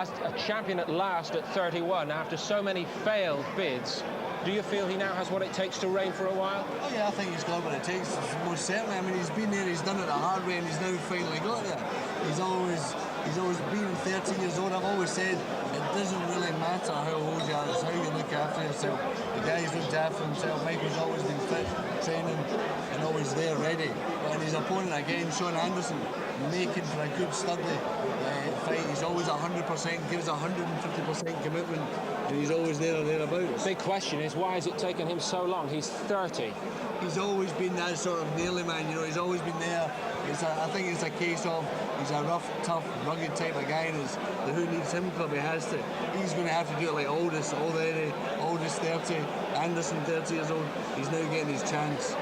As a champion at last at 31, after so many failed bids, do you feel he now has what it takes to reign for a while? Oh yeah, I think he's got what it takes, most certainly. I mean, he's been there, he's done it the hard way, and he's now finally got there. He's always been 30 years old. I've always said it doesn't really matter how old you are, it's how you look after yourself. The guy's looked after himself. Michael's always been fit, training, and always there, ready. And his opponent again, Shaun Anderson, making for a good studly fight. He's always 100%, gives 150% commitment, and he's always there or thereabouts. Big question is, why has it taken him so long? He's 30. He's always been that sort of nearly man, you know, he's always been there. I think it's a case of he's a rough, tough, rugged type of guy, and the who needs him club, he has to. He's going to have to do it like Alldis already. Alldis 30, Anderson 30 years old. He's now getting his chance.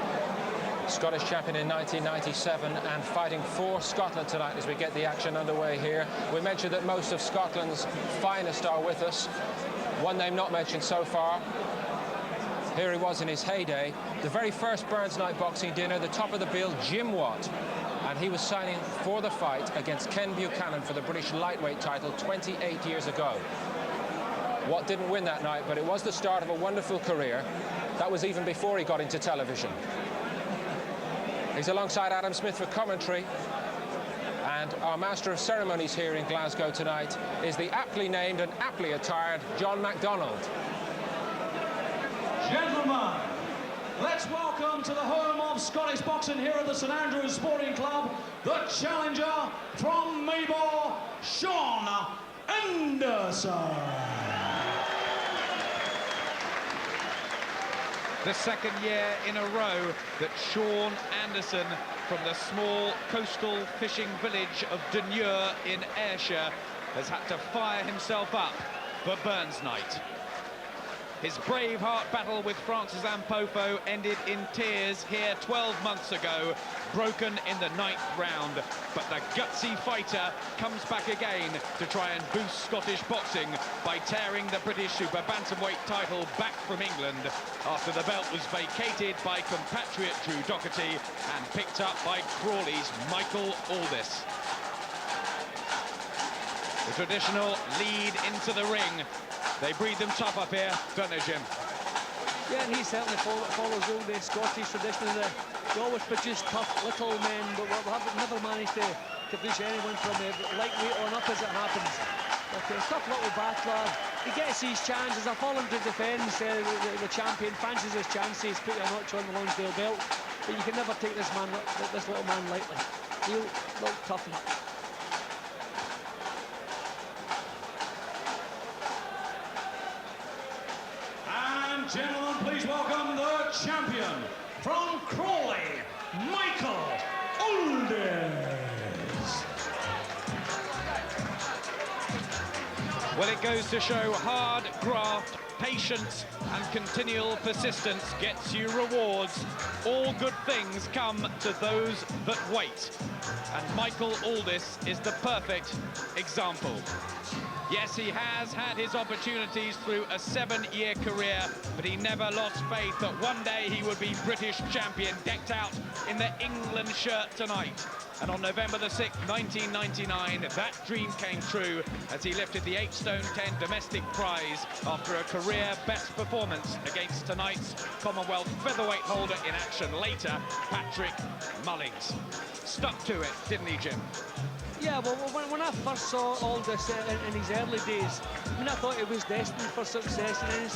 Scottish champion in 1997 and fighting for Scotland tonight as we get the action underway here. We mentioned that most of Scotland's finest are with us. One name not mentioned so far. Here he was in his heyday. The very first Burns Night boxing dinner, the top of the bill, Jim Watt. And he was signing for the fight against Ken Buchanan for the British lightweight title 28 years ago. Watt didn't win that night, but it was the start of a wonderful career. That was even before he got into television. He's alongside Adam Smith for commentary. And our master of ceremonies here in Glasgow tonight is the aptly named and aptly attired John MacDonald. Gentlemen, let's welcome to the home of Scottish boxing here at the St.Andrew Sporting Club, the challenger from Maybor, Shaun Anderson. The second year in a row that Shaun Anderson from the small coastal fishing village of Dunure in Ayrshire has had to fire himself up for Burns Night. His Braveheart battle with Francis Ampofo ended in tears here 12 months ago, broken in the 9th round. But the gutsy fighter comes back again to try and boost Scottish boxing by tearing the British Super Bantamweight title back from England after the belt was vacated by compatriot Drew Docherty and picked up by Crawley's Michael Alldis. The traditional lead into the ring. They breed them tough up here, don't they, Jim? Yeah, and he certainly follows all the Scottish tradition. They always produce tough little men, but we have never managed to produce anyone from lightweight on up as it happens. Okay, tough little battler. He gets his chances. A fall into defence. The champion fancies his chances, put a notch on the Lonsdale belt. But you can never take this little man lightly. He'll look tough. Gentlemen, please welcome the champion from Crawley, Michael Alldis. Well, it goes to show hard graft, patience and continual persistence gets you rewards. All good things come to those that wait. And Michael Alldis is the perfect example. Yes, he has had his opportunities through a 7-year career, but he never lost faith that one day he would be British champion, decked out in the England shirt tonight. And on November the 6th, 1999, that dream came true as he lifted the 8-stone 10 domestic prize after a career best performance against tonight's Commonwealth featherweight holder in action later, Patrick Mullings. Stuck to it, didn't he, Jim? Yeah, well, when I first saw Alldis in his early days, I mean, I thought he was destined for success, and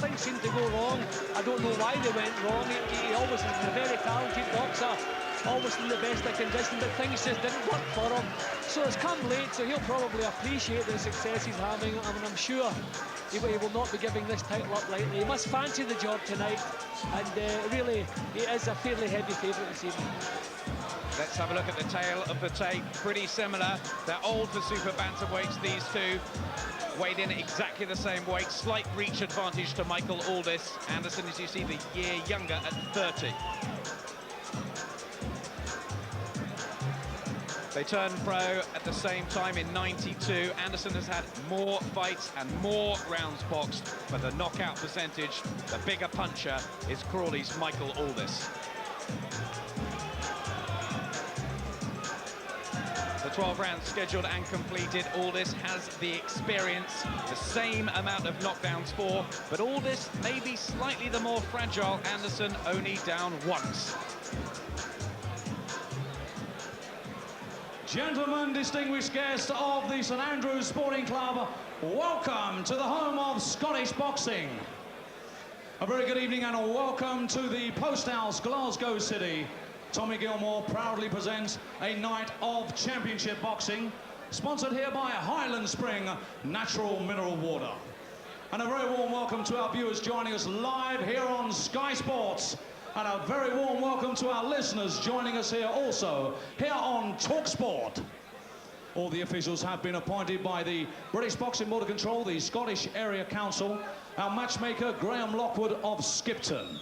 things seemed to go wrong. I don't know why they went wrong. He always was a very talented boxer, always in the best of condition, but things just didn't work for him. So it's come late, so he'll probably appreciate the success he's having. I mean, I'm sure he will not be giving this title up lightly. He must fancy the job tonight, and really, he is a fairly heavy favourite this evening. Let's have a look at the tail of the tape. Pretty similar. They're old for super bantamweights, these two. Weighed in at exactly the same weight. Slight reach advantage to Michael Alldis. Anderson, as you see, the year younger at 30. They turned pro at the same time in '92. Anderson has had more fights and more rounds boxed, but the knockout percentage, the bigger puncher, is Crawley's Michael Alldis. The 12 rounds scheduled and completed. Alldis has the experience, the same amount of knockdowns for, but Alldis may be slightly the more fragile. Anderson only down once. Gentlemen, distinguished guests of the St Andrew Sporting Club, welcome to the home of Scottish boxing. A very good evening and a welcome to the Post House, Glasgow City. Tommy Gilmore proudly presents a night of championship boxing, sponsored here by Highland Spring Natural Mineral Water. And a very warm welcome to our viewers joining us live here on Sky Sports. And a very warm welcome to our listeners joining us here also, here on TalkSport. All the officials have been appointed by the British Boxing Board of Control, the Scottish Area Council, our matchmaker Graham Lockwood of Skipton.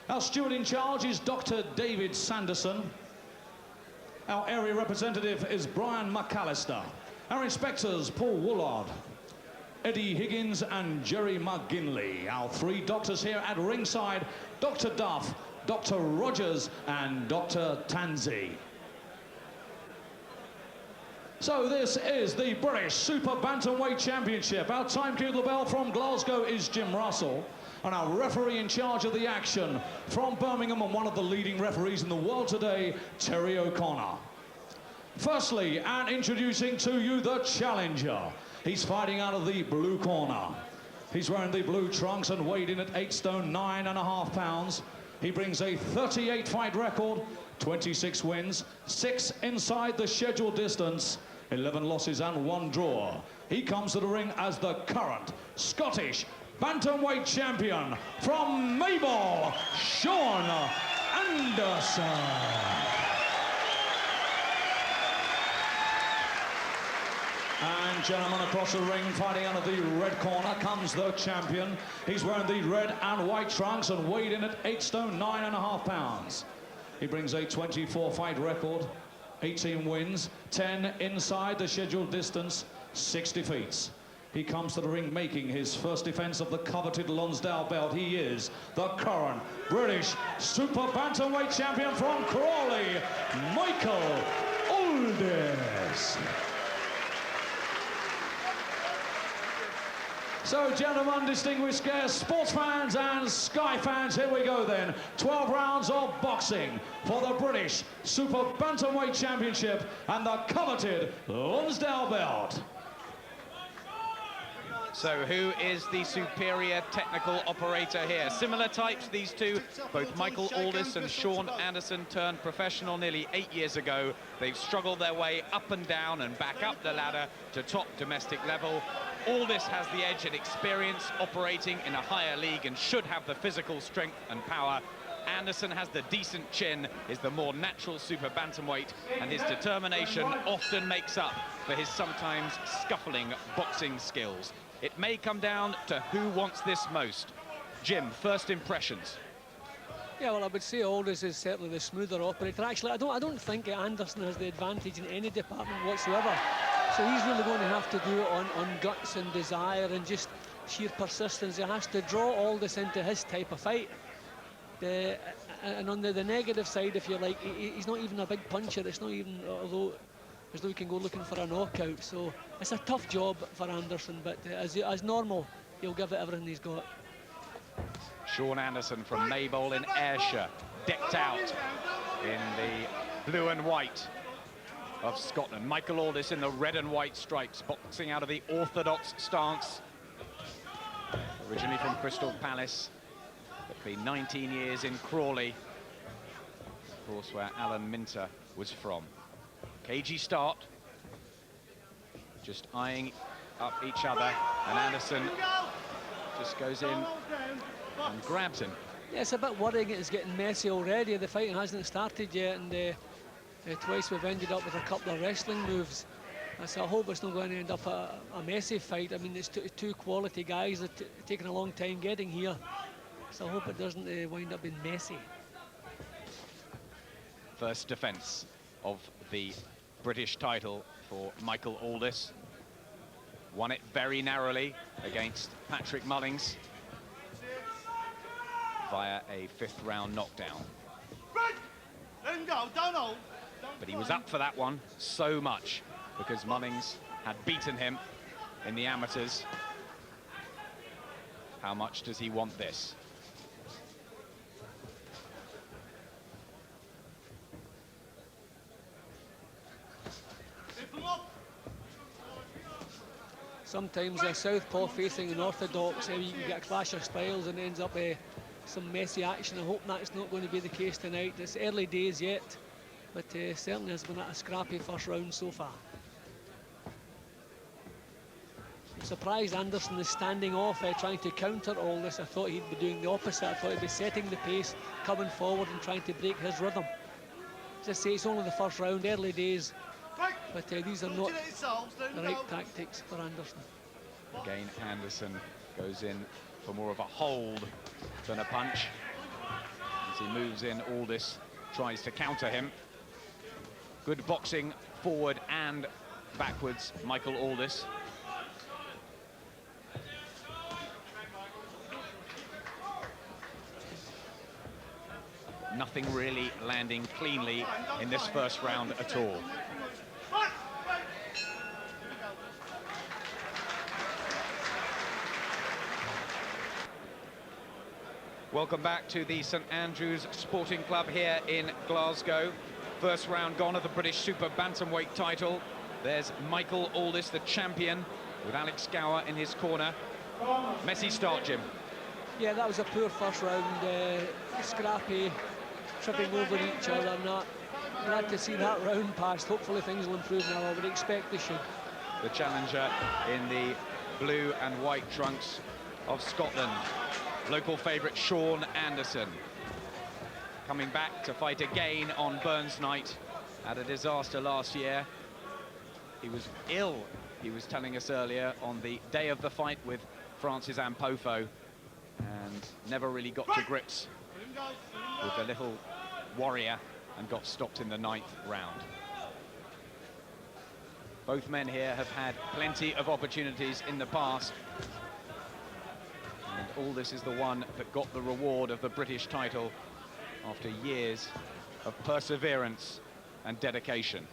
Our steward in charge is Dr. David Sanderson. Our area representative is Brian McAllister. Our inspectors, Paul Woolard, Eddie Higgins and Jerry McGinley. Our three doctors here at ringside, Dr. Duff, Dr. Rogers and Dr. Tanzi. So this is the British Super Bantamweight Championship. Our timekeeper bell from Glasgow is Jim Russell. And our referee in charge of the action from Birmingham and one of the leading referees in the world today, Terry O'Connor. Firstly, and introducing to you the challenger. He's fighting out of the blue corner. He's wearing the blue trunks and weighed in at 8 stone 9.5 pounds. He brings a 38 fight record, 26 wins, 6 inside the scheduled distance, 11 losses and 1 draw. He comes to the ring as the current Scottish Bantamweight champion from Maybole, Shaun Anderson. And gentlemen, across the ring, fighting out of the red corner, comes the champion. He's wearing the red and white trunks and weighed in at 8 stone 9.5 pounds. He brings a 24 fight record, 18 wins, 10 inside the scheduled distance, 6 defeats. He comes to the ring making his first defense of the coveted Lonsdale belt. He is the current British Super Bantamweight champion from Crawley, Michael Alldis. So, gentlemen, distinguished guests, sports fans and Sky fans, here we go then. 12 rounds of boxing for the British Super Bantamweight Championship and the coveted Lonsdale belt. So who is the superior technical operator here? Similar types, these two. Both Michael Alldis and Shaun Anderson turned professional nearly 8 years ago. They've struggled their way up and down and back up the ladder to top domestic level. Alldis has the edge in experience operating in a higher league and should have the physical strength and power. Anderson has the decent chin, is the more natural super bantamweight, and his determination often makes up for his sometimes scuffling boxing skills. It may come down to who wants this most. Jim, first impressions. Yeah, well, I would say Alldis is certainly the smoother operator. Actually, I don't think Anderson has the advantage in any department whatsoever. So he's really going to have to do it on guts and desire and just sheer persistence. He has to draw Alldis into his type of fight. And on the negative side, if you like, he's not even a big puncher. It's not even, although as though he can go looking for a knockout. So it's a tough job for Anderson, but as normal, he'll give it everything he's got. Shaun Anderson from Maybole in Ayrshire, decked out in the blue and white of Scotland. Michael Alldis in the red and white stripes, boxing out of the orthodox stance. Originally from Crystal Palace, but been 19 years in Crawley, of course, where Alan Minter was from. Cagey start, just eyeing up each other, and Anderson just goes in and grabs him. Yeah, it's a bit worrying. It's getting messy already. The fighting hasn't started yet, and twice we've ended up with a couple of wrestling moves. So I hope it's not going to end up a messy fight. I mean, it's two quality guys that taken a long time getting here. So I hope it doesn't wind up being messy. First defence of the British title for Michael Alldis. Won it very narrowly against Patrick Mullings via a 5th round knockdown. But he was up for that one so much because Munnings had beaten him in the amateurs. How much does he want this? Sometimes a southpaw facing an orthodox, you can get a clash of styles and ends up some messy action. I hope that's not going to be the case tonight. It's early days yet, but certainly has been a scrappy first round so far. I'm surprised Anderson is standing off, trying to counter all this. I thought he'd be doing the opposite. I thought he'd be setting the pace, coming forward and trying to break his rhythm. As I say, it's only the first round, early days, but these are not the right tactics for Anderson. Again, Anderson goes in for more of a hold than a punch. As he moves in, Alldis tries to counter him. Good boxing forward and backwards, Michael Alldis. Nothing really landing cleanly in this first round at all. Welcome back to the St. Andrew's Sporting Club here in Glasgow. First round gone of the British Super Bantamweight title. There's Michael Alldis, the champion, with Alex Gower in his corner. Messy start, Jim. Yeah, that was a poor first round, scrappy, tripping over each other and that. Glad to see that round passed. Hopefully things will improve now. I would expect they should. The challenger in the blue and white trunks of Scotland. Local favourite Shaun Anderson. Coming back to fight again on Burns night. Had a disaster last year. He was ill, he was telling us earlier, on the day of the fight with Francis Ampofo, and never really got to grips with the little warrior and got stopped in the 9th round. Both men here have had plenty of opportunities in the past, and Alldis is the one that got the reward of the British title after years of perseverance and dedication.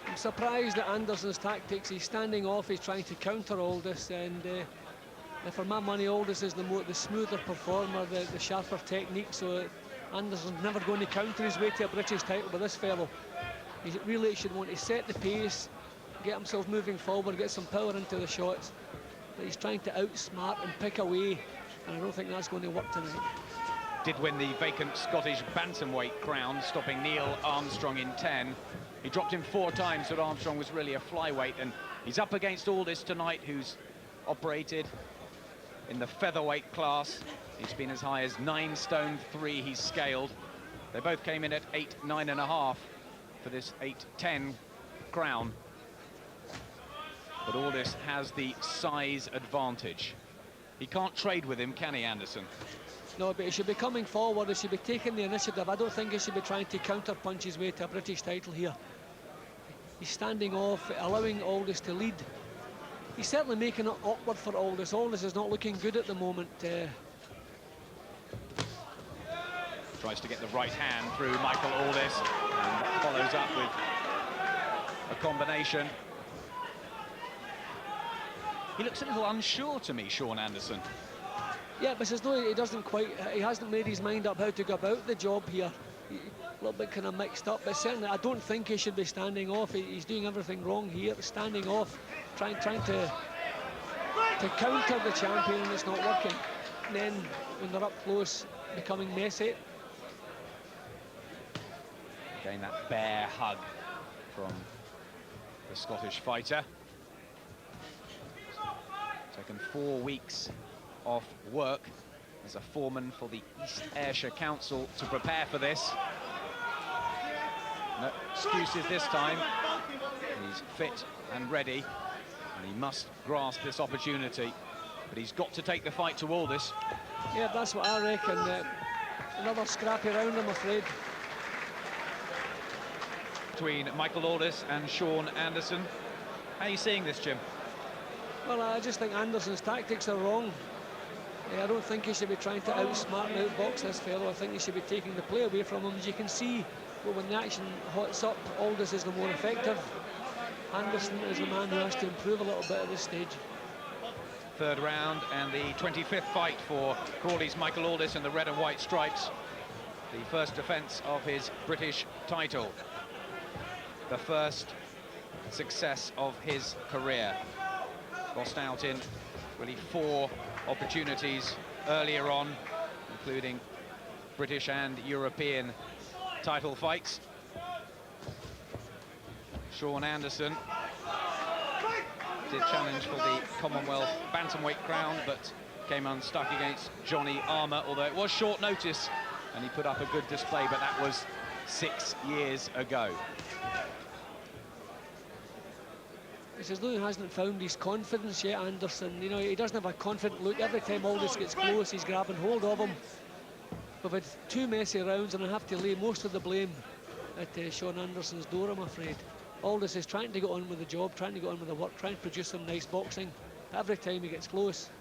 I'm surprised at Anderson's tactics. He's standing off, he's trying to counter Alldis, and for my money, Alldis is the smoother performer, the sharper technique, so Anderson's never going to counter his way to a British title with this fellow. He really should want to set the pace, get himself moving forward, get some power into the shots, but he's trying to outsmart and pick away, and I don't think that's going to work tonight. Did win the vacant Scottish Bantamweight crown, stopping Neil Armstrong in 10. He dropped him 4 times, but Armstrong was really a flyweight, and he's up against Alldis tonight, who's operated in the featherweight class. He's been as high as 9 stone 3 he's scaled. They both came in at 8, 9.5 for this 8-10 crown. But Alldis has the size advantage. He can't trade with him, can he, Anderson? No, but he should be coming forward, he should be taking the initiative. I don't think he should be trying to counter-punch his way to a British title here. He's standing off, allowing Alldis to lead. He's certainly making it awkward for Alldis. Alldis is not looking good at the moment. Tries to get the right hand through Michael Alldis and follows up with a combination. He looks a little unsure to me, Shaun Anderson. Yeah, but it's as though he hasn't made his mind up how to go about the job here. A little bit kind of mixed up, but certainly I don't think he should be standing off. He's doing everything wrong here, standing off, trying to counter the champion, and it's not working. And then when they're up close, becoming messy. Again, that bear hug from the Scottish fighter. Taken 4 weeks off work as a foreman for the East Ayrshire Council to prepare for this. No excuses this time. He's fit and ready, and he must grasp this opportunity. But he's got to take the fight to Alldis. Yeah, that's what I reckon. Another scrappy round, I'm afraid. Between Michael Alldis and Shaun Anderson. How are you seeing this, Jim? Well, I just think Anderson's tactics are wrong. I don't think he should be trying to outsmart and outbox this fellow. I think he should be taking the play away from him. As you can see, well, when the action hots up, Alldis is the more effective. Anderson is the man who has to improve a little bit at this stage. Third round and the 25th fight for Crawley's Michael Alldis in the red and white stripes. The first defence of his British title. The first success of his career. Lost out in really 4 opportunities earlier on, including British and European title fights. Shaun Anderson did challenge for the Commonwealth Bantamweight crown, but came unstuck against Johnny Armour, although it was short notice, and he put up a good display, but that was 6 years ago. It's as though he hasn't found his confidence yet, Anderson. You know, he doesn't have a confident look. Every time Alldis gets close, he's grabbing hold of him. We've had 2 messy rounds, and I have to lay most of the blame at Shaun Anderson's door, I'm afraid. Alldis is trying to get on with the job, trying to get on with the work, trying to produce some nice boxing. Every time he gets close,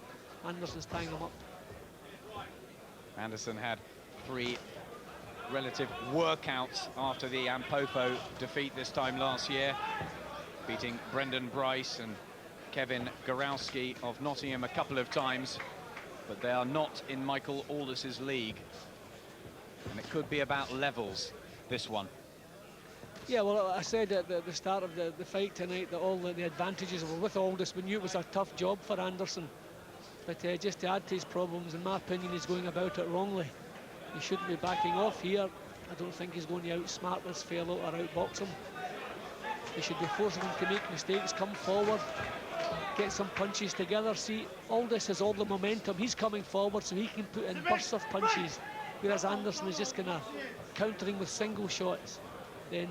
Anderson's tying him up. Anderson had 3 relative workouts after the Ampofo defeat this time last year, beating Brendan Bryce and Kevin Gorowski of Nottingham a couple of times, but they are not in Michael Alldis's league, and it could be about levels, this one. Yeah, well, I said at the start of the fight tonight that all the advantages were with Alldis. We knew it was a tough job for Anderson, but just to add to his problems, in my opinion, he's going about it wrongly. He shouldn't be backing off here. I don't think he's going to outsmart this fellow or outbox him. He should be forcing him to make mistakes, come forward, get some punches together. See, Alldis has all the momentum. He's coming forward so he can put in bursts of punches, whereas Anderson is just kind of countering with single shots. Then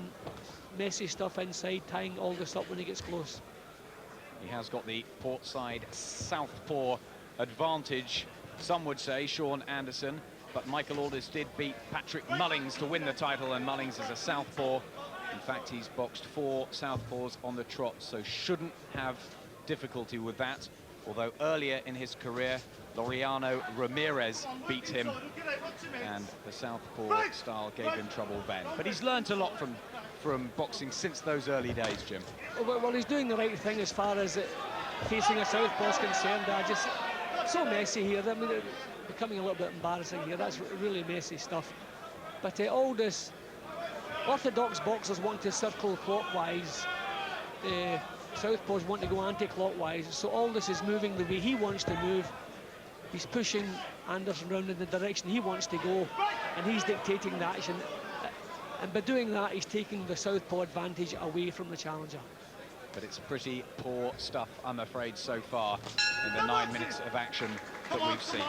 messy stuff inside, tying Alldis up when he gets close. He has got the portside southpaw advantage, some would say, Shaun Anderson, but Michael Alldis did beat Patrick Mullings to win the title, and Mullings is a southpaw. In fact, he's boxed 4 southpaws on the trot, so shouldn't have difficulty with that. Although earlier in his career, Laureano Ramirez beat him, and the southpaw style gave him trouble then. But he's learnt a lot from boxing since those early days, Jim. Well, he's doing the right thing as far as facing a southpaw is concerned. Just so messy here. I mean, becoming a little bit embarrassing here. That's really messy stuff. But Alldis, orthodox boxers want to circle clockwise. Southpaws want to go anti-clockwise, so Alldis is moving the way he wants to move. He's pushing Anderson around in the direction he wants to go, and he's dictating the action. And by doing that, he's taking the southpaw advantage away from the challenger. But it's pretty poor stuff, I'm afraid, so far in the 9 minutes of action that we've seen.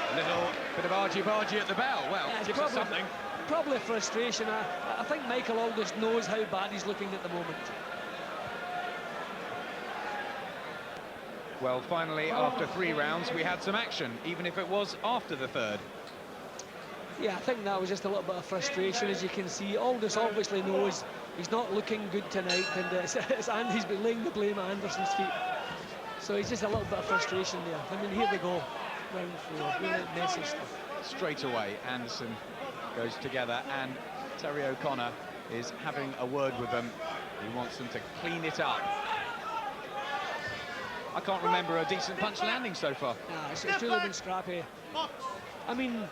And a little bit of argy-bargy at the bell. Well, yeah, gives us something. Probably frustration. I think Michael Alldis knows how bad he's looking at the moment. Well, finally, after 3 rounds, we had some action, even if it was after the 3rd. Yeah, I think that was just a little bit of frustration, as you can see. Alldis obviously knows he's not looking good tonight, and he's been laying the blame at Anderson's feet. So it's just a little bit of frustration there. I mean, here we go, round 4, really messy stuff. Straight away, Anderson goes together, and Terry O'Connor is having a word with them. He wants them to clean it up. I can't remember a decent punch landing so far. Yeah, it's really been scrappy. I mean,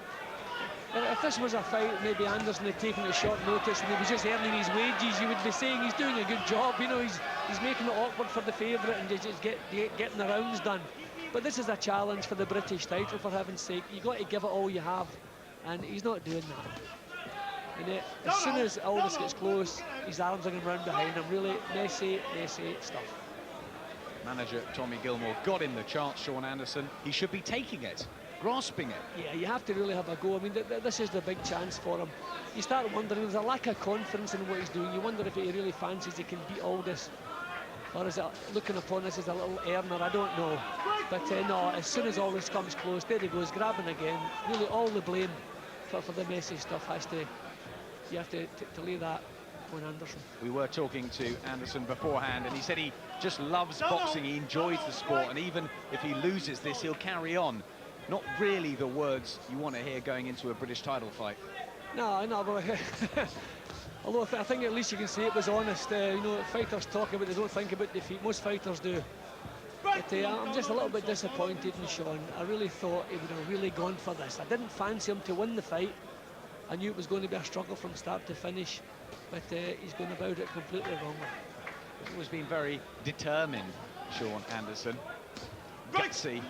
if this was a fight, maybe Anderson had taken a short notice and he was just earning his wages, you would be saying he's doing a good job. You know, he's making it awkward for the favourite and just getting the rounds done. But this is a challenge for the British title, for heaven's sake. You've got to give it all you have, and he's not doing that. And as soon as Alldis gets close, his arms are going round behind him. Really messy stuff. Manager Tommy Gilmore got in the chance, Shaun Anderson. He should be taking it, grasping it. Yeah, you have to really have a go. I mean, this is the big chance for him. You start wondering, there's a lack of confidence in what he's doing. You wonder if he really fancies he can beat Alldis, or is it looking upon this as a little earner? I don't know. But no, as soon as Alldis comes close, there he goes, grabbing again. Really all the blame for the messy stuff you have to lay that on Anderson. We were talking to Anderson beforehand, and he said he just loves boxing, he enjoys the sport, and even if he loses this, he'll carry on. Not really the words you want to hear going into a British title fight. No, but although I think at least you can say it was honest. You know, fighters talk about, they don't think about defeat. Most fighters do. But I'm just a little bit disappointed in Shaun. I really thought he would have really gone for this. I didn't fancy him to win the fight. I knew it was going to be a struggle from start to finish, but he's gone about it completely wrongly. He's always been very determined, Shaun Anderson. Gutsy.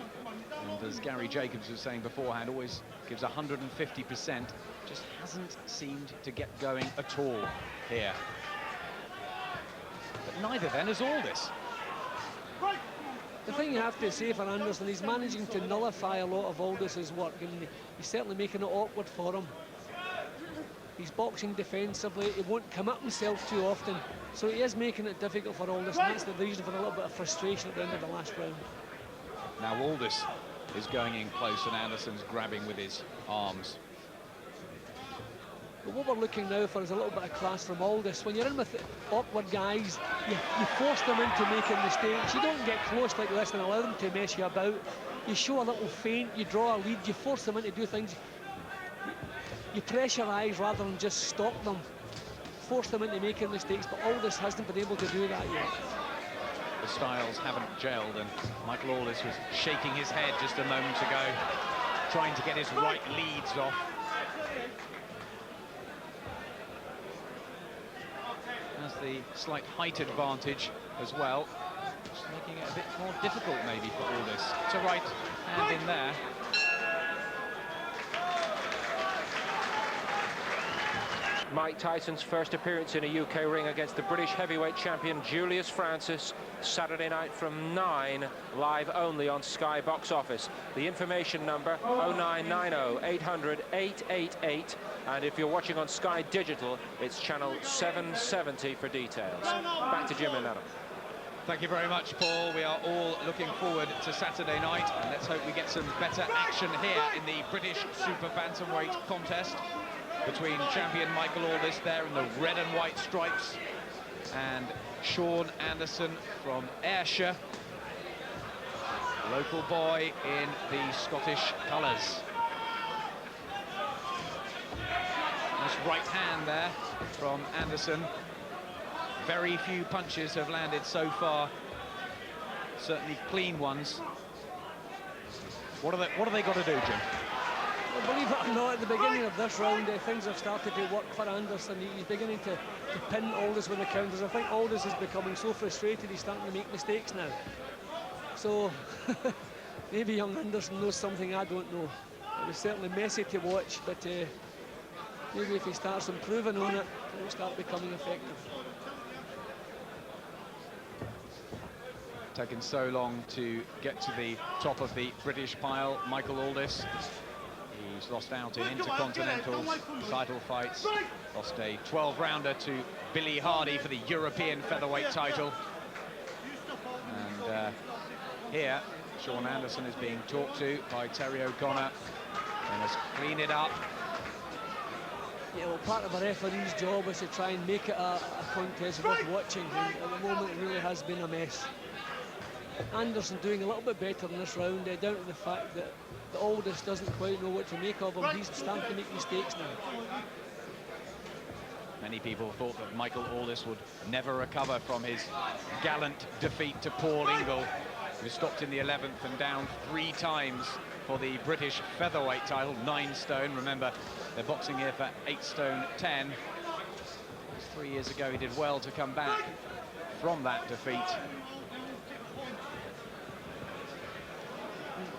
And as Gary Jacobs was saying beforehand, always gives 150%. Just hasn't seemed to get going at all here. But neither then has Alldis. The thing you have to say for Anderson, he's managing to nullify a lot of Alldis's work, and he's certainly making it awkward for him. He's boxing defensively, he won't come up himself too often, so he is making it difficult for Alldis, and that's the reason for a little bit of frustration at the end of the last round. Now Alldis is going in close, and Anderson's grabbing with his arms. But what we're looking now for is a little bit of class from Alldis. When you're in with awkward guys, you force them into making mistakes. You don't get close like this and allow them to mess you about. You show a little feint, you draw a lead, you force them into do things. You pressurize rather than just stop them. Force them into making mistakes, but Alldis hasn't been able to do that yet. The styles haven't gelled, and Michael Alldis was shaking his head just a moment ago, trying to get his right leads off. Has the slight height advantage as well, just making it a bit more difficult maybe for Alldis. It's a right hand in there. Mike Tyson's first appearance in a UK ring against the British heavyweight champion Julius Francis, Saturday night from 9, live only on Sky Box Office. The information number 0990 800 888, and if you're watching on Sky Digital, it's channel 770 for details. Back to Jim and Adam. Thank you very much, Paul. We are all looking forward to Saturday night, and let's hope we get some better action here in the British Super Bantamweight contest between champion Michael Alldis there in the red and white stripes, and Shaun Anderson from Ayrshire, local boy in the Scottish colours. Nice right hand there from Anderson. Very few punches have landed so far, certainly clean ones. What have they got to do, Jim? Well, believe it or not, at the beginning of this round, things have started to work for Anderson. He's beginning to pin Alldis with the counters. I think Alldis is becoming so frustrated he's starting to make mistakes now. So maybe young Anderson knows something I don't know. It was certainly messy to watch, but maybe if he starts improving on it, it will start becoming effective. Taken so long to get to the top of the British pile, Michael Alldis. He's lost out in intercontinentals, title fights, lost a 12-rounder to Billy Hardy for the European featherweight title. And here, Shaun Anderson is being talked to by Terry O'Connor and has cleaned it up. Yeah, well, part of a referee's job is to try and make it a contest worth watching, and at the moment it really has been a mess. Anderson doing a little bit better in this round, down to the fact that the Alldis doesn't quite know what to make of him. He's starting to make mistakes now. Many people thought that Michael Alldis would never recover from his gallant defeat to Paul Ingle, who stopped in the 11th and down 3 times for the British featherweight title, 9 stone. Remember, they're boxing here for 8 stone 10. 3 years ago, he did well to come back from that defeat.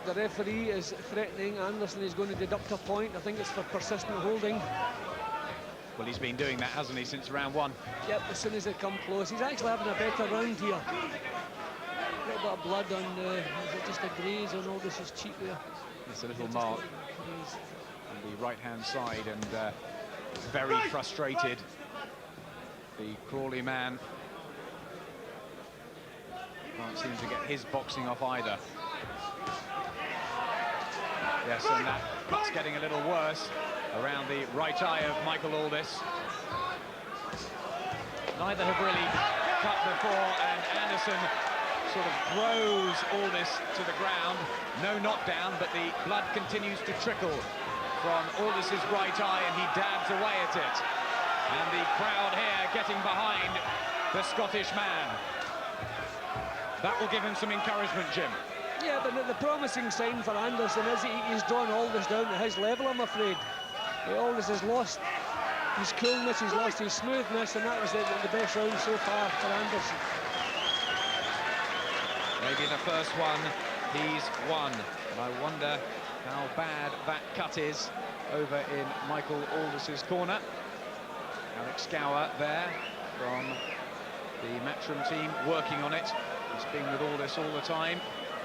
The referee is threatening Anderson. He's going to deduct a point. I think it's for persistent holding. Well, he's been doing that, hasn't he, since round 1? Yep, as soon as they come close. He's actually having a better round here. A little bit of blood on, is it just a graze on Aldis's cheek there? It's a little mark on the right-hand side, and very frustrated. The Crawley man can't seem to get his boxing off either. Yes, and that's getting a little worse around the right eye of Michael Alldis. Neither have really cut before, and Anderson sort of throws Alldis to the ground. No knockdown, but the blood continues to trickle from Aldis's right eye, and he dabs away at it. And the crowd here getting behind the Scottish man. That will give him some encouragement, Jim. Yeah, but the promising sign for Anderson is he's drawn Alldis down to his level, I'm afraid. Alldis has lost his coolness, he's lost his smoothness, and that was the best round so far for Anderson. Maybe the first one he's won, and I wonder how bad that cut is over in Michael Alldis's corner. Alex Gower there from the Matchroom team working on it. He's been with Alldis all the time.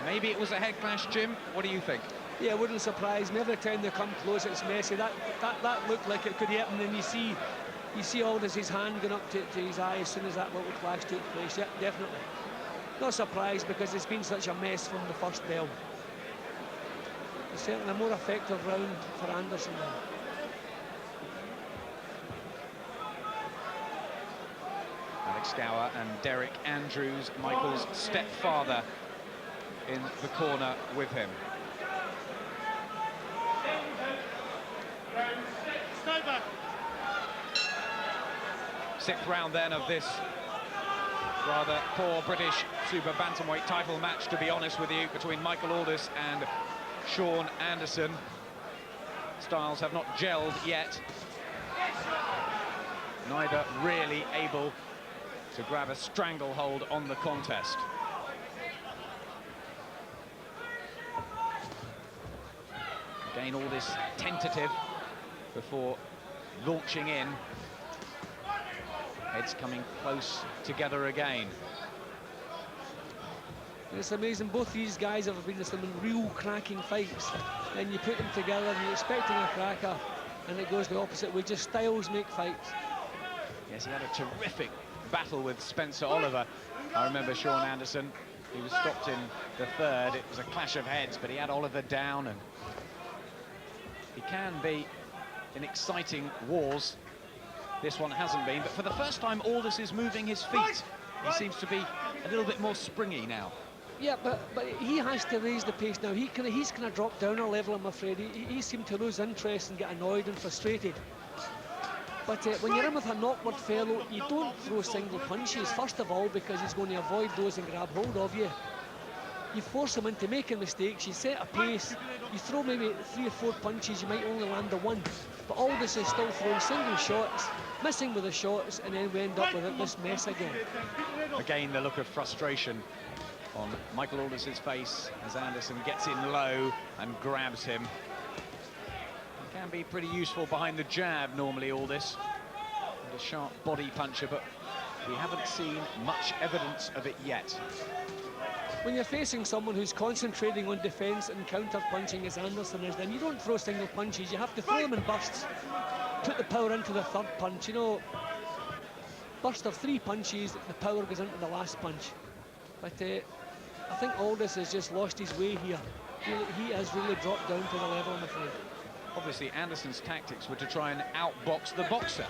Maybe it was a head clash, Jim. What do you think? Yeah, it wouldn't surprise me. Every time they come close, it's messy. That looked like it could happen, and you see Alldis' hand going up to his eye as soon as that little clash took place. Yeah, definitely. Not surprised, because it's been such a mess from the first bell. It's certainly a more effective round for Anderson now. Alex Gower and Derek Andrews, Michael's stepfather, in the corner with him. Sixth round then of this rather poor British Super Bantamweight title match, to be honest with you, between Michael Alldis and Shaun Anderson. Styles have not gelled yet. Neither really able to grab a stranglehold on the contest. Again, Alldis tentative before launching in. Heads coming close together again. It's amazing, both these guys have been in some real cracking fights, and you put them together and you're expecting a cracker, and it goes the opposite way. Just styles make fights. Yes, he had a terrific battle with Spencer Oliver. I remember Shaun Anderson. He was stopped in the third. It was a clash of heads, but he had Oliver down, and he can be in exciting wars. This one hasn't been, but for the first time, Alldis is moving his feet. He seems to be a little bit more springy now. Yeah, but he has to raise the pace now. He's kind of dropped down a level, I'm afraid. He seemed to lose interest and get annoyed and frustrated. But when you're in with a knockward fellow, you don't throw single punches, first of all, because he's going to avoid those and grab hold of you. You force him into making mistakes, you set a pace, you throw maybe 3 or 4 punches, you might only land the one. But Alldis is still throwing single shots, missing with the shots, and then we end up with this mess again. Again, the look of frustration on Michael Alldis's face as Anderson gets in low and grabs him. He can be pretty useful behind the jab normally, Alldis. And a sharp body puncher, but we haven't seen much evidence of it yet. When you're facing someone who's concentrating on defence and counter-punching as Anderson is, then you don't throw single punches, you have to throw them in bursts, put the power into the third punch, you know. Burst of 3 punches, the power goes into the last punch. But I think Alldis has just lost his way here. He has really dropped down to the level, I'm afraid. Obviously, Anderson's tactics were to try and outbox the boxer.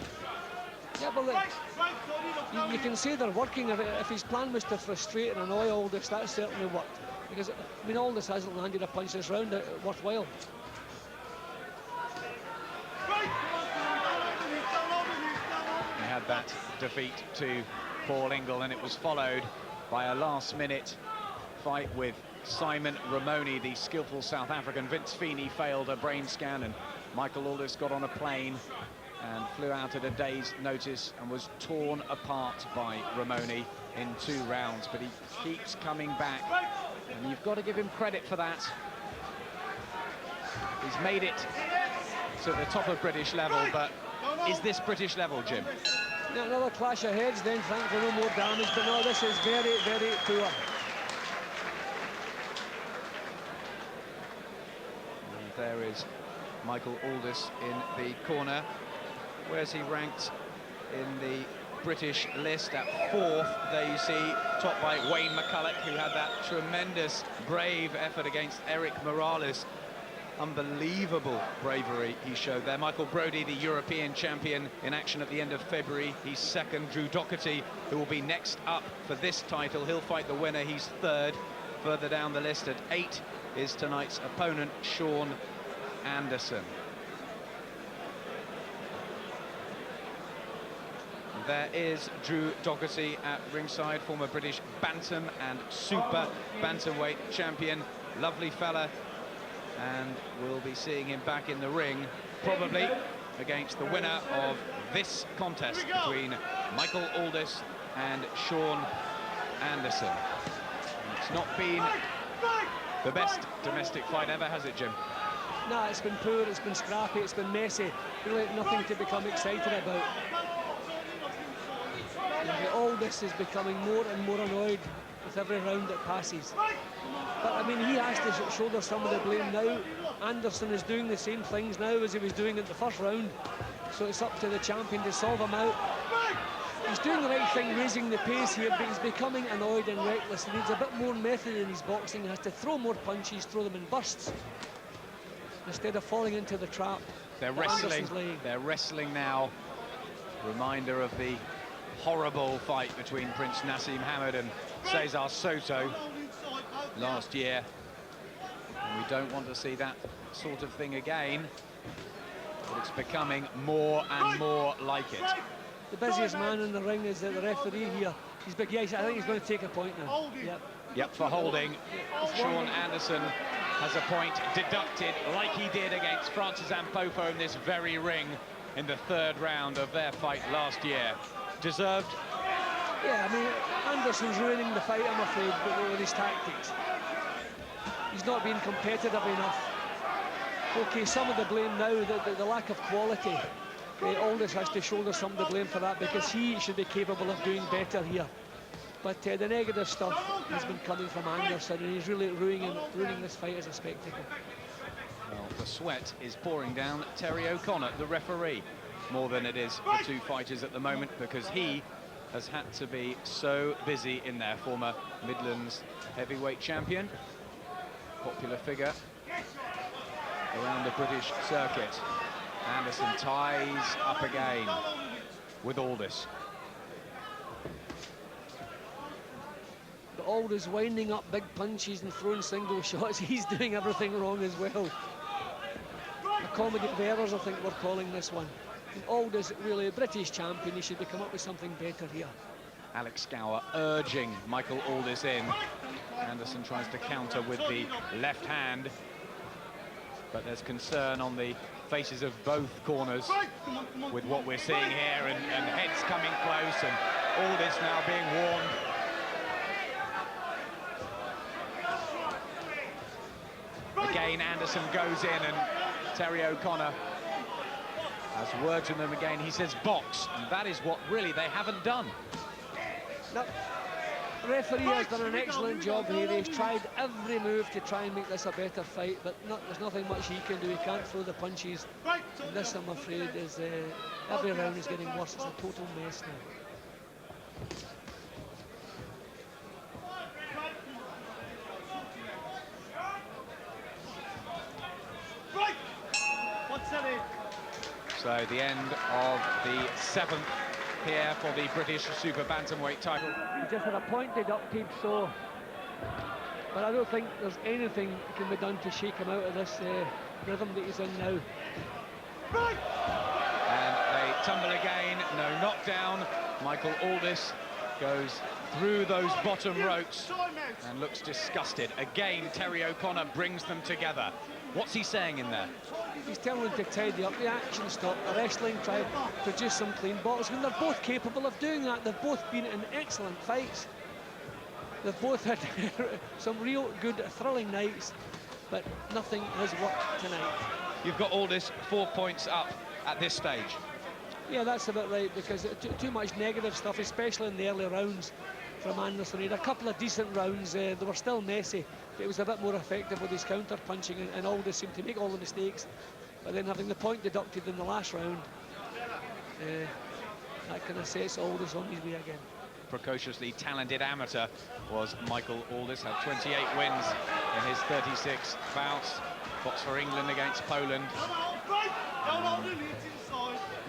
Yeah, but look, you can say they're working. If his plan was to frustrate and annoy Alldis, that certainly worked. Because, I mean, Alldis hasn't landed a punch this round worthwhile. He had that defeat to Paul Ingle, and it was followed by a last-minute fight with Simon Ramoni, the skillful South African. Vince Feeney failed a brain scan, and Michael Alldis got on a plane and flew out at a day's notice and was torn apart by Ramoni in 2 rounds. But he keeps coming back, and you've got to give him credit for that. He's made it to the top of British level, but is this British level, Jim? Another clash of heads, then thankfully no more damage, but no, this is very, very poor. And there is Michael Alldis in the corner. Where's he ranked in the British list? At 4th, there you see, topped by Wayne McCulloch, who had that tremendous, brave effort against Eric Morales Unbelievable bravery he showed there. Michael Brodie, the European champion, in action at the end of February. He's second. Drew Docherty, who will be next up for this title, he'll fight the winner. He's third. Further down the list at 8 is tonight's opponent, Shaun Anderson. There is Drew Docherty at ringside, former British bantam and super bantamweight champion. Lovely fella, and we'll be seeing him back in the ring, probably against the winner of this contest between Michael Alldis and Shaun Anderson. It's not been the best domestic fight ever, has it, Jim? No, it's been poor, it's been scrappy, it's been messy. Really nothing to become excited about. Alldis is becoming more and more annoyed with every round that passes. But I mean, he has to shoulder some of the blame now. Anderson is doing the same things now as he was doing in the first round. So it's up to the champion to solve him out. He's doing the right thing, raising the pace here, but he's becoming annoyed and reckless. He needs a bit more method in his boxing. He has to throw more punches, throw them in bursts, instead of falling into the trap. They're wrestling. They're wrestling now. Reminder of the horrible fight between Prince Nassim Hamid and Cesar Soto last year. And we don't want to see that sort of thing again, but it's becoming more and more like it. The busiest man in the ring is the referee here. He's big. Yes, I think he's going to take a point now. Yep, for holding. Shaun Anderson has a point deducted, like he did against Francis Ampopo in this very ring in the third round of their fight last year. Deserved? Yeah, I mean, Anderson's ruining the fight, I'm afraid, with his tactics. He's not being competitive enough. Okay, some of the blame now, the lack of quality. Alldis has to shoulder some of the blame for that, because he should be capable of doing better here. But the negative stuff has been coming from Anderson, and he's really ruining this fight as a spectacle. Well, the sweat is pouring down Terry O'Connor, the referee, more than it is the two fighters at the moment, because he has had to be so busy in there. Former Midlands heavyweight champion, popular figure around the British circuit. Anderson ties up again with Alldis. But Alldis winding up big punches and throwing single shots. He's doing everything wrong as well. Accommodate errors, I think we're calling this one. And Alldis, really a British champion, he should be come up with something better here. Alex Gower urging Michael Alldis in. Anderson tries to counter with the left hand, but there's concern on the faces of both corners with what we're seeing here, and heads coming close, and Alldis now being warned. Again, Anderson goes in, and Terry O'Connor has words with them again. He says box, and that is what really they haven't done. No, the referee has done an excellent job here. He's tried every move to try and make this a better fight, but there's nothing much he can do. He can't throw the punches. And this, I'm afraid, is every round is getting worse. It's a total mess now. So the end of the 7th here for the British Super Bantamweight title. He just had a point deducted, so... But I don't think there's anything that can be done to shake him out of this rhythm that he's in now. And they tumble again, no knockdown. Michael Alldis goes through those bottom ropes and looks disgusted. Again, Terry O'Connor brings them together. What's he saying in there? He's telling them to tidy up the action, stop the wrestling, try to produce some clean boxing. They're both capable of doing that. They've both been in excellent fights. They've both had some real good, thrilling nights, but nothing has worked tonight. You've got Alldis 4 points up at this stage. Yeah, that's about right, because too much negative stuff, especially in the early rounds from Anderson. He had a couple of decent rounds. They were still messy, but he was a bit more effective with his counter-punching, and Alldis seemed to make all the mistakes. But then having the point deducted in the last round, that kind of sets Alldis on his way again. Precociously talented amateur was Michael Alldis, had 28 wins in his 36th bouts. Boxed for England against Poland.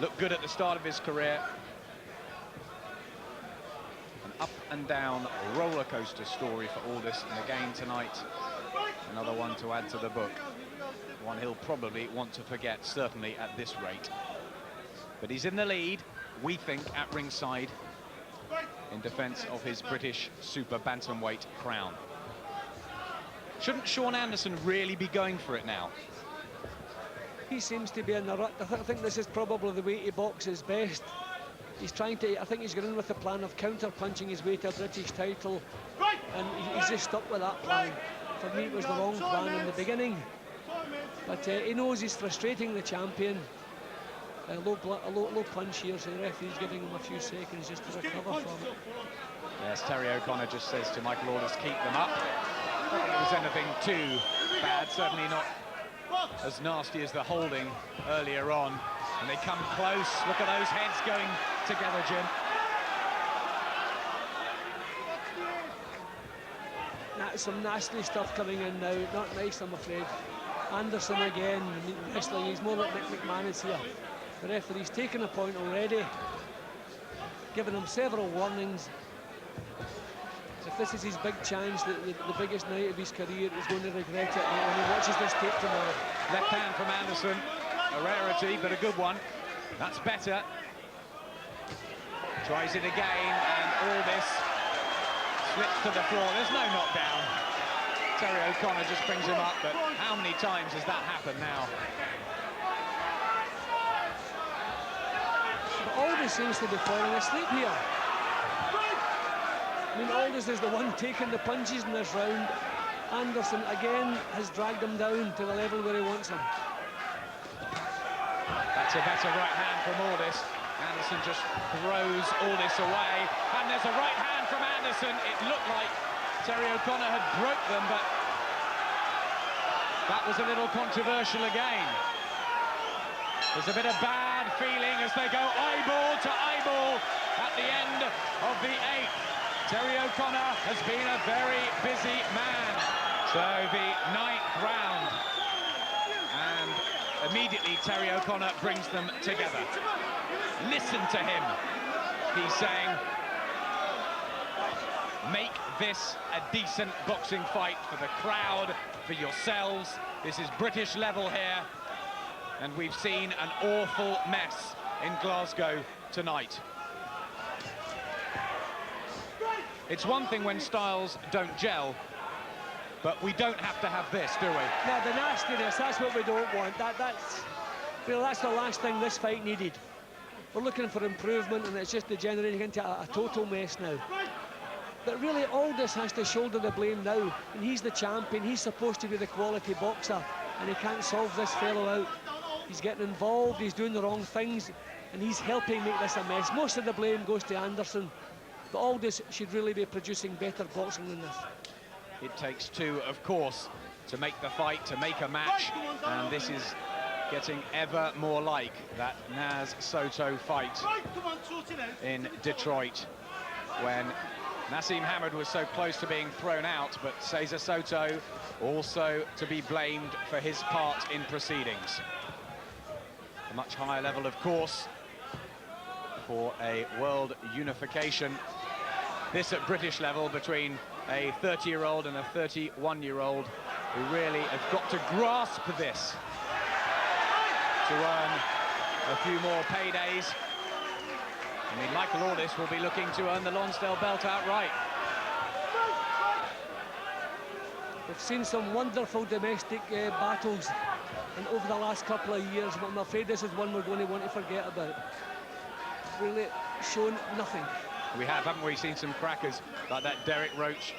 Looked good at the start of his career. An up and down roller coaster story for Alldis, and again tonight another one to add to the book. One he'll probably want to forget, certainly at this rate. But he's in the lead, we think, at ringside in defence of his British super bantamweight crown. Shouldn't Shaun Anderson really be going for it now? He seems to be in the rut. I think this is probably the way he boxes best. He's trying to, I think he's going in with the plan of counter-punching his way to a British title, and he's just stuck with that plan. For me, it was the wrong plan in the beginning. But he knows he's frustrating the champion. A low punch here, so the referee's giving him a few seconds just to recover from it. Yes, Terry O'Connor just says to Michael Alldis, keep them up. Not that it was anything too bad, certainly not as nasty as the holding earlier on. And they come close. Look at those heads going together, Jim. Some nasty stuff coming in now. Not nice, I'm afraid. Anderson again, wrestling. He's more like Mick McManus here. The referee's taken a point already, giving him several warnings. So if this is his big chance, the biggest night of his career, he's going to regret it when he watches this tape tomorrow. Left hand from Anderson, a rarity, but a good one. That's better. Tries it again, and Alldis slips to the floor. There's no knockdown. Terry O'Connor just brings him up, but how many times has that happened now? But Alldis seems to be falling asleep here. I mean, Alldis is the one taking the punches in this round. Anderson again has dragged him down to the level where he wants him. That's a better right hand from Alldis. Anderson just throws Alldis away, and there's a right hand from Anderson. It looked like Terry O'Connor had broke them, but that was a little controversial again. There's a bit of bad feeling as they go eyeball to eyeball at the end of the 8th. Terry O'Connor has been a very busy man. So the 9th round, and immediately Terry O'Connor brings them together. Listen to him. He's saying, make this a decent boxing fight for the crowd, for yourselves. This is British level here, and we've seen an awful mess in Glasgow tonight. It's one thing when styles don't gel, but we don't have to have this, do we? No, the nastiness, that's what we don't want. That's the last thing this fight needed. We're looking for improvement, and it's just degenerating into a total mess now. But really, Alldis has to shoulder the blame now, and he's the champion. He's supposed to be the quality boxer, and he can't solve this fellow out. He's getting involved, he's doing the wrong things, and he's helping make this a mess. Most of the blame goes to Anderson, but Alldis should really be producing better boxing than this. It takes two, of course, to make the fight, to make a match, and this is getting ever more like that Naz Soto fight in Detroit, when Nassim Hamed was so close to being thrown out, but Cesar Soto also to be blamed for his part in proceedings. A much higher level, of course, for a world unification. This at British level between a 30-year-old and a 31-year-old who really have got to grasp this to earn a few more paydays. I mean, Michael Alldis will be looking to earn the Lonsdale belt outright. We've seen some wonderful domestic battles over the last couple of years, but I'm afraid this is one we're going to want to forget about. Really shown nothing. We have, haven't we, seen some crackers like that Derek Roach,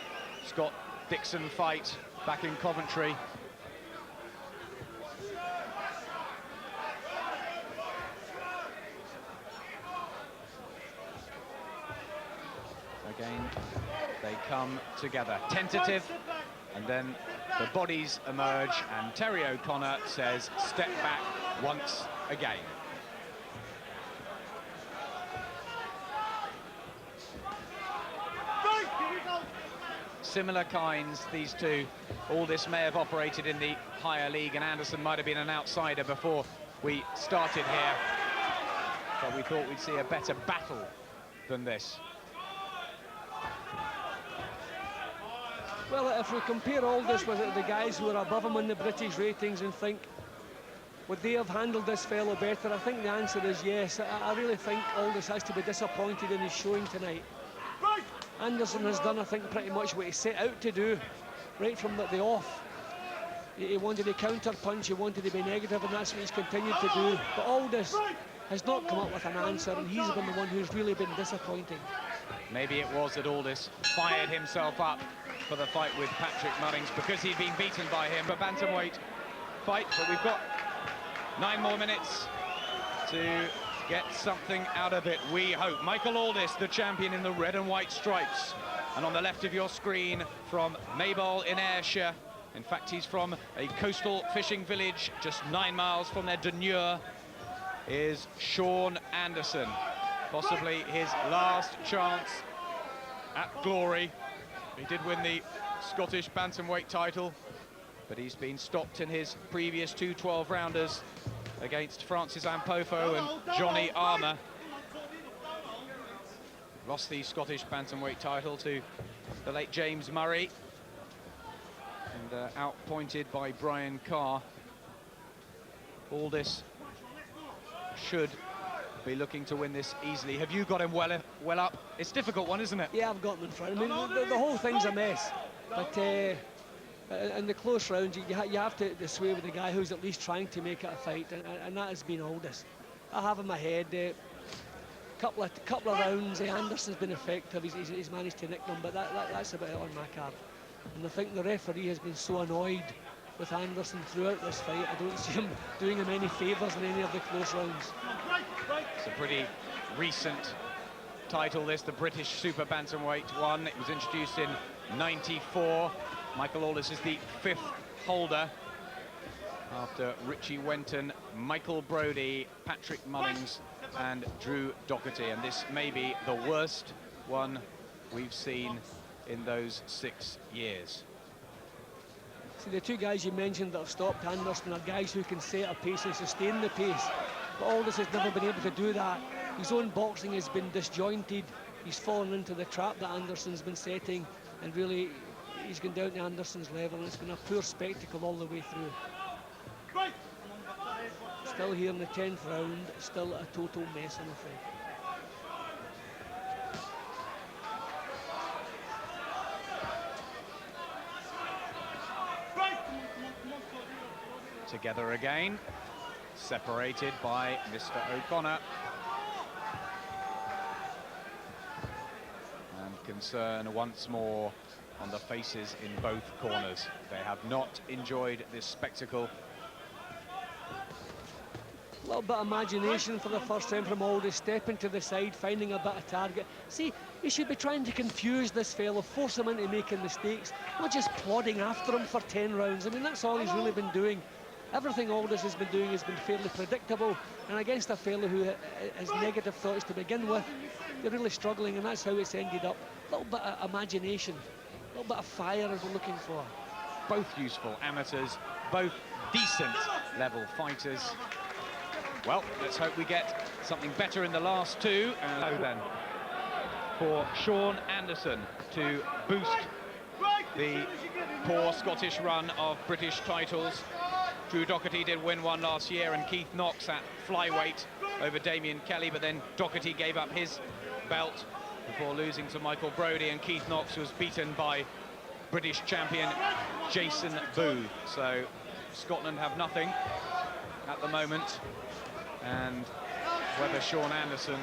Scott Dixon fight back in Coventry. Again, they come together, tentative, and then the bodies emerge, and Terry O'Connor says, step back once again. similar kinds, these two. Alldis may have operated in the higher league, and Anderson might have been an outsider before we started here. But we thought we'd see a better battle than this. Well, if we compare Alldis with the guys who are above him in the British ratings and think, would they have handled this fellow better? I think the answer is yes. I really think Alldis has to be disappointed in his showing tonight. Anderson has done, I think, pretty much what he set out to do right from the off. He wanted a counter punch, he wanted to be negative, and that's what he's continued to do. But Alldis has not come up with an answer, and he's been the one who's really been disappointing. Maybe it was that Alldis fired himself up for the fight with Patrick Mullings because he'd been beaten by him. A bantamweight fight, but we've got 9 more minutes to get something out of it, we hope. Michael Alldis, the champion in the red and white stripes. And on the left of your screen, from Maybole in Ayrshire, in fact, he's from a coastal fishing village just 9 miles from their Dunure, is Shaun Anderson. Possibly his last chance at glory. He did win the Scottish bantamweight title, but he's been stopped in his previous 2 12-rounders against Francis Ampofo and Johnny Armour. Lost the Scottish bantamweight title to the late James Murray, and outpointed by Brian Carr. Alldis should be looking to win this easily. Have you got him well up? It's a difficult one, isn't it? Yeah, I've got him in front. I mean, the whole thing's a mess. But in the close rounds, you have to sway with the guy who's at least trying to make it a fight, and that has been Alldis. I have in my head couple of rounds. Anderson's been effective. He's managed to nick them, but that's about it on my card. And I think the referee has been so annoyed with Anderson throughout this fight. I don't see him doing him any favours in any of the close rounds. It's a pretty recent title, this, the British Super Bantamweight one. It was introduced in '94. Michael Alldis is the 5th holder after Richie Wenton, Michael Brodie, Patrick Mullings and Drew Docherty, and this may be the worst one we've seen in those 6 years. See, the 2 guys you mentioned that have stopped Anderson are guys who can set a pace and sustain the pace, but Alldis has never been able to do that. His own boxing has been disjointed. He's fallen into the trap that Anderson's been setting, and really he's gone down to Anderson's level, and it's been a poor spectacle all the way through. Still here in the 10th round, still a total mess, I'm afraid. Together again, separated by Mr. O'Connor. And concern once more on the faces in both corners. They have not enjoyed this spectacle. A little bit of imagination for the first time from Alldis, stepping to the side, finding a bit of target. See, he should be trying to confuse this fellow, force him into making mistakes, not just plodding after him for 10 rounds. I mean, that's all he's really been doing. Everything Alldis has been doing has been fairly predictable, and against a fellow who has negative thoughts to begin with, they're really struggling, and that's how it's ended up. A little bit of imagination, a little bit of fire as we're looking for. Both useful amateurs, both decent level fighters. Well, let's hope we get something better in the last 2. And so then, for Shaun Anderson to boost the poor Scottish run of British titles. Drew Docherty did win one last year, and Keith Knox at flyweight over Damien Kelly, but then Docherty gave up his belt before losing to Michael Brodie, and Keith Knox was beaten by British champion Jason Booth. So Scotland have nothing at the moment, and whether Shaun Anderson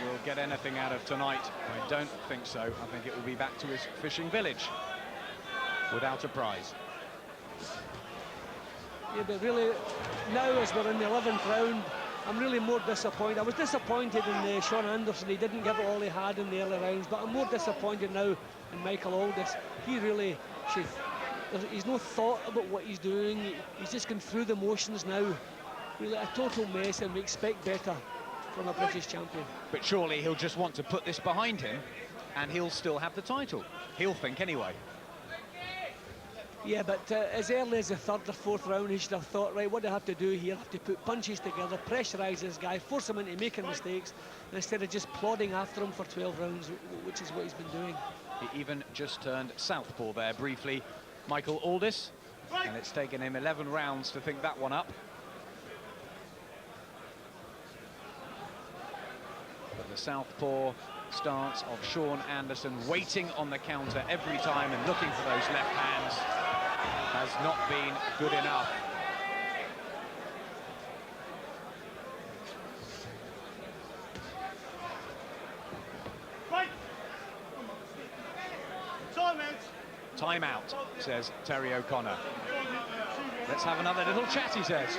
will get anything out of tonight, I don't think so. I think it will be back to his fishing village without a prize. Yeah, but really, now as we're in the 11th round, I'm really more disappointed. I was disappointed in Shaun Anderson. He didn't give it all he had in the early rounds, but I'm more disappointed now in Michael Alldis. He really should. He's no thought about what he's doing. He's just gone through the motions now. Really a total mess, and we expect better from a British champion. But surely he'll just want to put this behind him, and he'll still have the title. He'll think anyway. Yeah, but as early as the third or fourth round, he should have thought, right, what do I have to do here? I have to put punches together, pressurise this guy, force him into making mistakes, instead of just plodding after him for 12 rounds, which is what he's been doing. He even just turned southpaw there briefly, Michael Alldis, and it's taken him 11 rounds to think that one up. But the southpaw stance of Shaun Anderson, waiting on the counter every time and looking for those left hands, has not been good enough. Time out, says Terry O'Connor. Let's have another little chat, he says.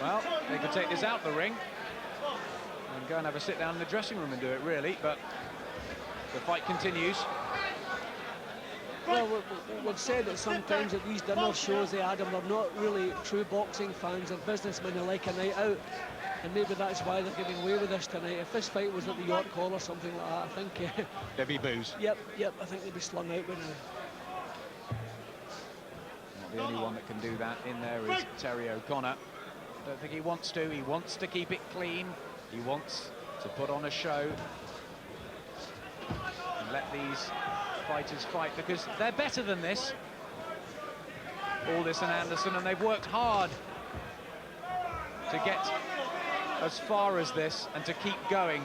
Well, they could take this out the ring and go and have a sit down in the dressing room and do it, really, but the fight continues. Well, we've said it sometimes at these dinner shows, Adam, they're not really true boxing fans, they're businessmen who like a night out, and maybe that's why they're getting away with this tonight. If this fight was at the York Hall or something like that, I think... There'd be booze. Yep, I think they'd be slung out by now. The only one that can do that in there is Terry O'Connor. Don't think he wants to. He wants to keep it clean. He wants to put on a show and let these fighters fight, because they're better than this. Alldis and Anderson, and they've worked hard to get as far as this and to keep going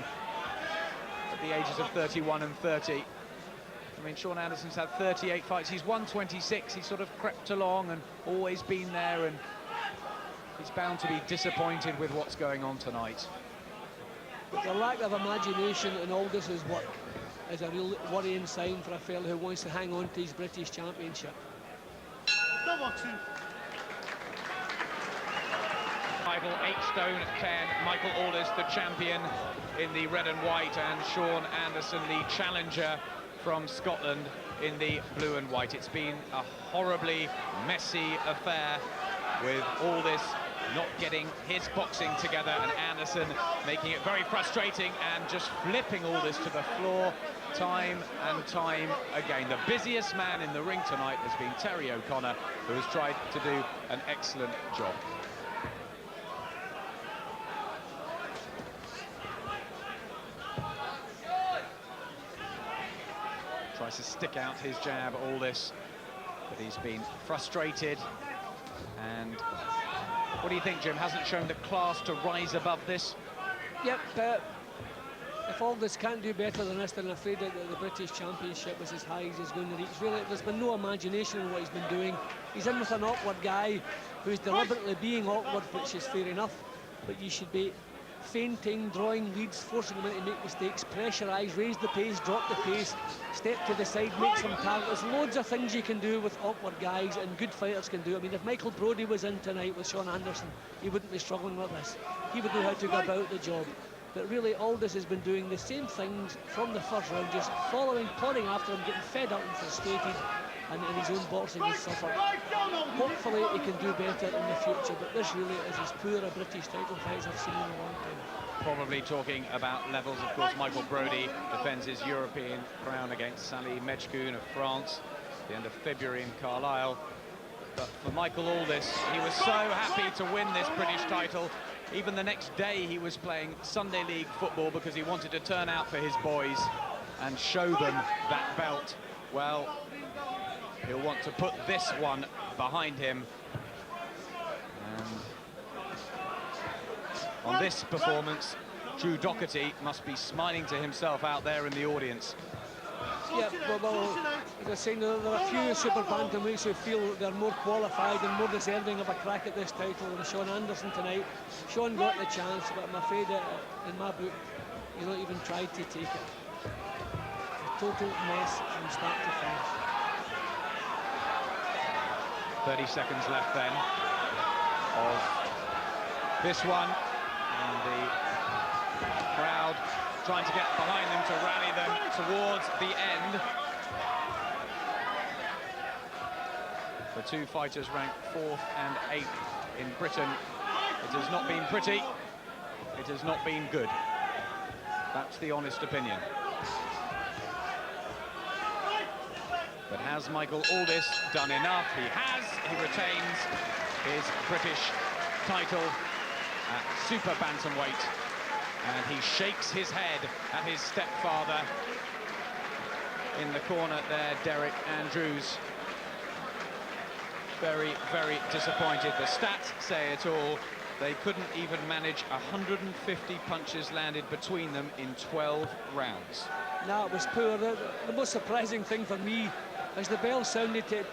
at the ages of 31 and 30. I mean, Shaun Anderson's had 38 fights. He's won 26. He's sort of crept along and always been there, and he's bound to be disappointed with what's going on tonight. But the lack of imagination in Alldis' work is a real worrying sign for a fellow who wants to hang on to his British championship. Title 8 stone 10. Michael Alldis, the champion in the red and white, and Shaun Anderson, the challenger from Scotland, in the blue and white. It's been a horribly messy affair, with Alldis not getting his boxing together and Anderson making it very frustrating and just flipping Alldis to the floor time and time again. The busiest man in the ring tonight has been Terry O'Connor, who has tried to do an excellent job. Tries to stick out his jab, Alldis, but he's been frustrated. And what do you think, Jim? Hasn't shown the class to rise above this? Yep, if Alldis can't do better than this, then I'm afraid that the British Championship is as high as he's going to reach. Really, there's been no imagination in what he's been doing. He's in with an awkward guy who's deliberately being awkward, which is fair enough, but you should be feinting, drawing leads, forcing him in to make mistakes, pressurise, raise the pace, drop the pace, step to the side, make some target. There's loads of things you can do with awkward guys, and good fighters can do. I mean, if Michael Brodie was in tonight with Shaun Anderson, he wouldn't be struggling with this. He would know how to go about the job. But really, Alldis has been doing the same things from the first round, just following, plodding after him, getting fed up and frustrated, and in his own boxing he's suffered. Hopefully he can do better in the future, but this really is as poor a British title fight as I've seen in a long time. Probably talking about levels, of course. Michael Brodie defends his European crown against Sally Mechkoun of France at the end of February in Carlisle. But for Michael Alldis, he was so happy to win this British title. Even the next day he was playing Sunday League football because he wanted to turn out for his boys and show them that belt. Well, he'll want to put this one behind him. And on this performance, Drew Doherty must be smiling to himself out there in the audience. Yeah, well, as I say, there are a few super bantamweights who feel they're more qualified and more deserving of a crack at this title than Shaun Anderson tonight. Shaun got the chance, but I'm afraid that in my book, he's not even tried to take it. A total mess from start to finish. 30 seconds left then of this one, and the crowd trying to get behind them to rally them towards the end. The two fighters ranked 4th and 8th in Britain. It has not been pretty. It has not been good. That's the honest opinion. But has Michael Alldis done enough? He has. He retains his British title at super bantamweight, and he shakes his head at his stepfather in the corner there, Derek Andrews. Very, very disappointed. The stats say it all. They couldn't even manage 150 punches landed between them in 12 rounds. No, it was poor. The most surprising thing for me, as the bell sounded to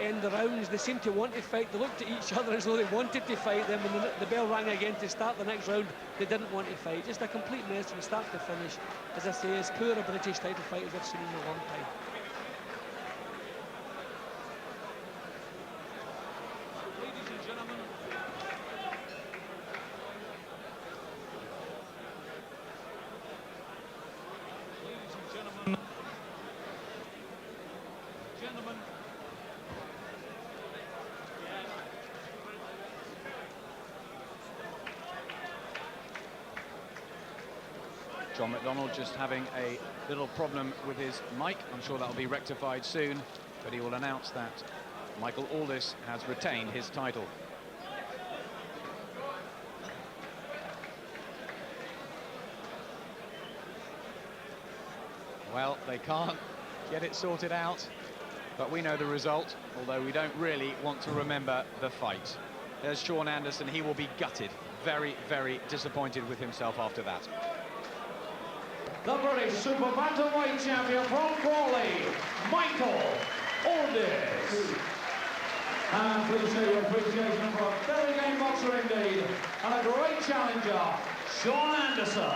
end the rounds, they seemed to want to fight. They looked at each other as though they wanted to fight. Then when the bell rang again to start the next round, they didn't want to fight. Just a complete mess from start to finish. As I say, as poor a British title fight as I've seen in a long time. Ladies and gentlemen, gentlemen, John McDonald just having a little problem with his mic. I'm sure that'll be rectified soon, but he will announce that Michael Alldis has retained his title. Well, they can't get it sorted out, but we know the result, although we don't really want to remember the fight. There's Shaun Anderson. He will be gutted, very, very disappointed with himself after that. the British Super Bantamweight champion from Crawley, Michael Alldis. And please show your appreciation for a very game boxer indeed, and a great challenger, Shaun Anderson.